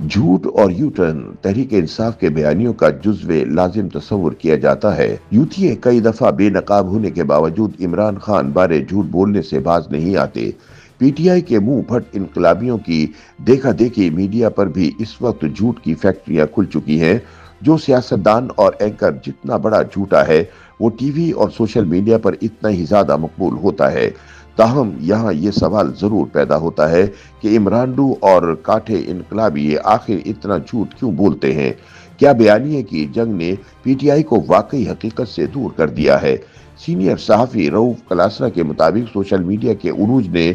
جھوٹ اور you turn Tehreek Insaf کے بیانیوں کا جزو لازم تصور کیا جاتا ہے۔ یوتھیے کئی دفعہ بے نقاب ہونے کے باوجود عمران خان بارے جھوٹ بولنے سے باز نہیں آتے۔ پی ٹی آئی کے منہ پھٹ انقلابیوں کی دیکھا دیکھی میڈیا پر بھی اس وقت جھوٹ کی فیکٹریاں کھل چکی ہیں۔ جو سیاستدان اور اینکر جتنا بڑا جھوٹا ہے، وہ ٹی وی اور سوشل میڈیا پر اتنا ہی زیادہ مقبول ہوتا ہے۔ تاہم یہاں یہ سوال ضرور پیدا ہوتا ہے کہ عمرانڈو اور کاٹھے انقلابی آخر اتنا جھوٹ کیوں بولتے ہیں؟ کیا بیانیے کی جنگ نے پی ٹی آئی کو واقعی حقیقت سے دور کر دیا ہے؟ سینئر صحافی رؤف کلاسرا کے مطابق سوشل میڈیا کے عروج نے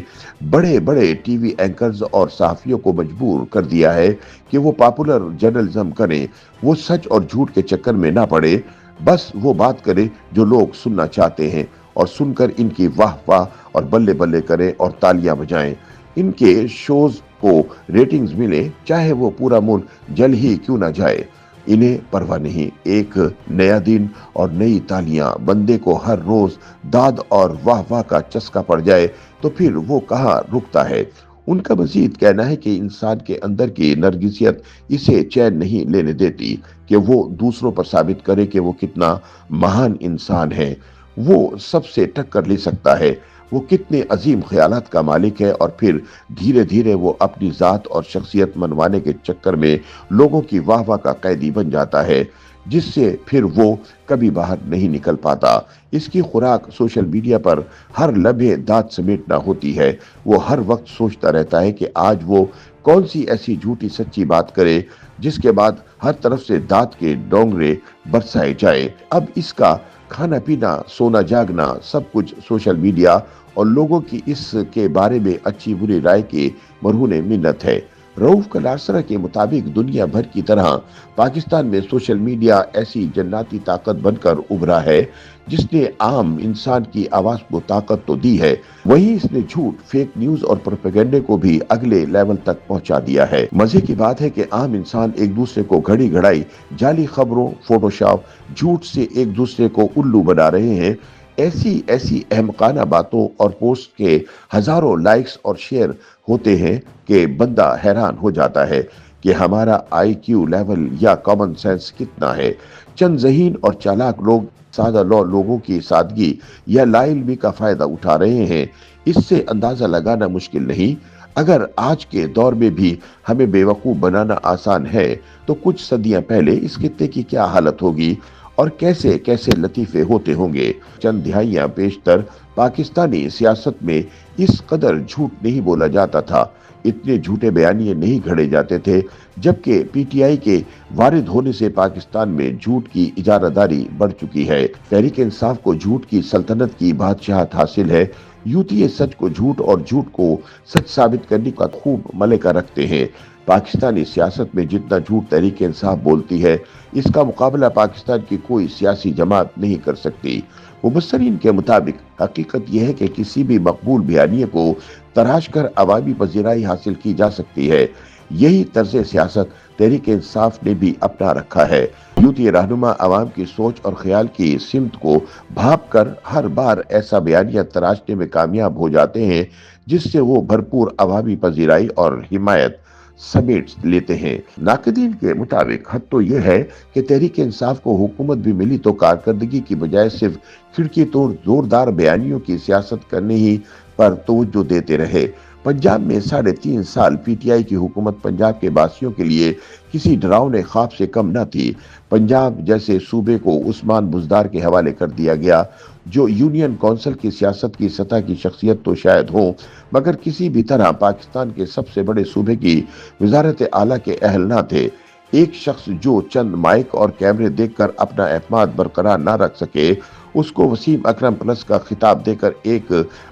بڑے بڑے ٹی وی اینکرز اور صحافیوں کو مجبور کر دیا ہے کہ وہ پاپولر جرنلزم کریں۔ وہ سچ اور جھوٹ کے چکر میں نہ پڑے، بس وہ بات کرے جو لوگ سننا چاہتے ہیں، اور سن کر ان کی واہ واہ اور بلے بلے کریں اور تالیاں بجائیں۔ ان کے شوز کو ریٹنگز ملے، چاہے وہ پورا ملک جل ہی کیوں نہ جائے، انہیں پرواہ نہیں۔ ایک نیا دن اور نئی تالیاں، بندے کو ہر روز داد اور واہ واہ کا چسکا پڑ جائے تو پھر وہ کہاں رکتا ہے؟ ان کا مزید کہنا ہے کہ انسان کے اندر کی نرگسیت اسے چین نہیں لینے دیتی کہ وہ دوسروں پر ثابت کرے کہ وہ کتنا مہان انسان ہے، وہ سب سے ٹکر لے سکتا ہے، وہ کتنے عظیم خیالات کا مالک ہے، اور پھر دھیرے دھیرے وہ اپنی ذات اور شخصیت منوانے کے چکر میں لوگوں کی واہ واہ کا قیدی بن جاتا ہے، جس سے پھر وہ کبھی باہر نہیں نکل پاتا۔ اس کی خوراک سوشل میڈیا پر ہر لمحے دانت سمیٹنا ہوتی ہے۔ وہ ہر وقت سوچتا رہتا ہے کہ آج وہ کون سی ایسی جھوٹی سچی بات کرے جس کے بعد ہر طرف سے دانت کے ڈونگرے برسائے جائے۔ اب اس کا کھانا پینا، سونا جاگنا، سب کچھ سوشل میڈیا اور لوگوں کی اس کے بارے میں اچھی بری رائے کے مرہون منت ہے۔ رؤف کلاسرا کے مطابق دنیا بھر کی طرح پاکستان میں سوشل میڈیا ایسی جناتی طاقت بن کر ابھرا ہے جس نے عام انسان کی آواز کو طاقت تو دی ہے، وہیں اس نے جھوٹ، فیک نیوز اور پروپیگنڈے کو بھی اگلے لیول تک پہنچا دیا ہے۔ مزے کی بات ہے کہ عام انسان ایک دوسرے کو گھڑی گھڑائی جعلی خبروں، فوٹو شاپ، جھوٹ سے ایک دوسرے کو الو بنا رہے ہیں۔ ایسی احمقانہ باتوں اور پوسٹ کے ہزاروں لائکس اور شیئر ہوتے ہیں کہ بندہ حیران ہو جاتا ہے کہ ہمارا آئی کیو لیول یا کامن سینس کتنا ہے۔ چند ذہین اور چالاک لوگ سادہ لوگوں کی سادگی یا لا علمی کا فائدہ اٹھا رہے ہیں۔ اس سے اندازہ لگانا مشکل نہیں، اگر آج کے دور میں بھی ہمیں بے وقوف بنانا آسان ہے تو کچھ صدیاں پہلے اس خطے کی کیا حالت ہوگی اور کیسے کیسے لطیفے ہوتے ہوں گے۔ چند دہائیاں بیشتر پاکستانی سیاست میں اس قدر جھوٹ نہیں بولا جاتا تھا، اتنے جھوٹے بیانیے نہیں گھڑے جاتے تھے، جبکہ پی ٹی آئی کے وارد ہونے سے پاکستان میں جھوٹ کی اجارہ داری بڑھ چکی ہے۔ تحریک انصاف کو جھوٹ کی سلطنت کی بادشاہت حاصل ہے۔ یوتھیے سچ کو جھوٹ اور جھوٹ کو سچ ثابت کرنے کا خوب ملکہ رکھتے ہیں۔ پاکستانی سیاست میں جتنا جھوٹ تحریک انصاف بولتی ہے، اس کا مقابلہ پاکستان کی کوئی سیاسی جماعت نہیں کر سکتی۔ مبصرین کے مطابق حقیقت یہ ہے کہ کسی بھی مقبول بیانیے کو تراش کر عوامی پذیرائی حاصل کی جا سکتی ہے۔ یہی طرز سیاست تحریک انصاف نے بھی اپنا رکھا ہے۔ یوتھی رہنما عوام کی سوچ اور خیال کی سمت کو بھانپ کر ہر بار ایسا بیانیہ تراشنے میں کامیاب ہو جاتے ہیں جس سے وہ بھرپور عوامی پذیرائی اور حمایت سمیٹ لیتے ہیں۔ ناقدین کے مطابق حد تو یہ ہے کہ تحریک انصاف کو حکومت بھی ملی تو کارکردگی کی بجائے صرف کھڑکی توڑ زوردار بیانیوں کی سیاست کرنے ہی پر توجہ دیتے رہے۔ پنجاب میں 3.5 سال پی ٹی آئی کی حکومت پنجاب کے باسیوں کے لیے کسی ڈراؤنے خواب سے کم نہ تھی۔ پنجاب جیسے صوبے کو عثمان بزدار کے حوالے کر دیا گیا، جو یونین کونسل کی سیاست کی سطح کی شخصیت تو شاید ہوں، مگر کسی بھی طرح پاکستان کے سب سے بڑے صوبے کی وزارت اعلیٰ کے اہل نہ تھے۔ ایک شخص جو چند مائک اور کیمرے دیکھ کر اپنا اعتماد برقرار نہ رکھ سکے، اس کو وسیم اکرم پلس کا خطاب دے کر ایک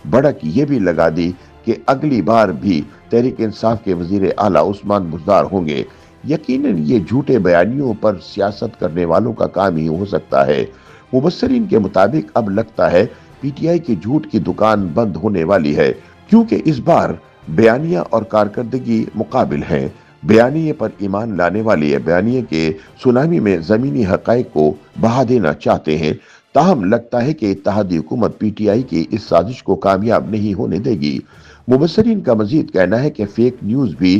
بڑک یہ بھی لگا دی کہ اگلی بار بھی تحریک انصاف کے وزیر اعلیٰ عثمان بزدار ہوں گے۔ یقیناً یہ جھوٹے بیانیوں پر سیاست کرنے والوں کا کام ہی ہو سکتا ہے۔ مبصرین کے مطابق اب لگتا ہے پی ٹی آئی کی جھوٹ کی دکان بند ہونے والی ہے، کیونکہ اس بار بیانیہ اور کارکردگی مقابل ہیں۔ بیانیے پر ایمان لانے والے بیانیے کے سونامی میں زمینی حقائق کو بہا دینا چاہتے ہیں، تاہم لگتا ہے کہ اتحادی حکومت پی ٹی آئی کی اس سازش کو کامیاب نہیں ہونے دے گی۔ مبصرین کا مزید کہنا ہے کہ فیک نیوز بھی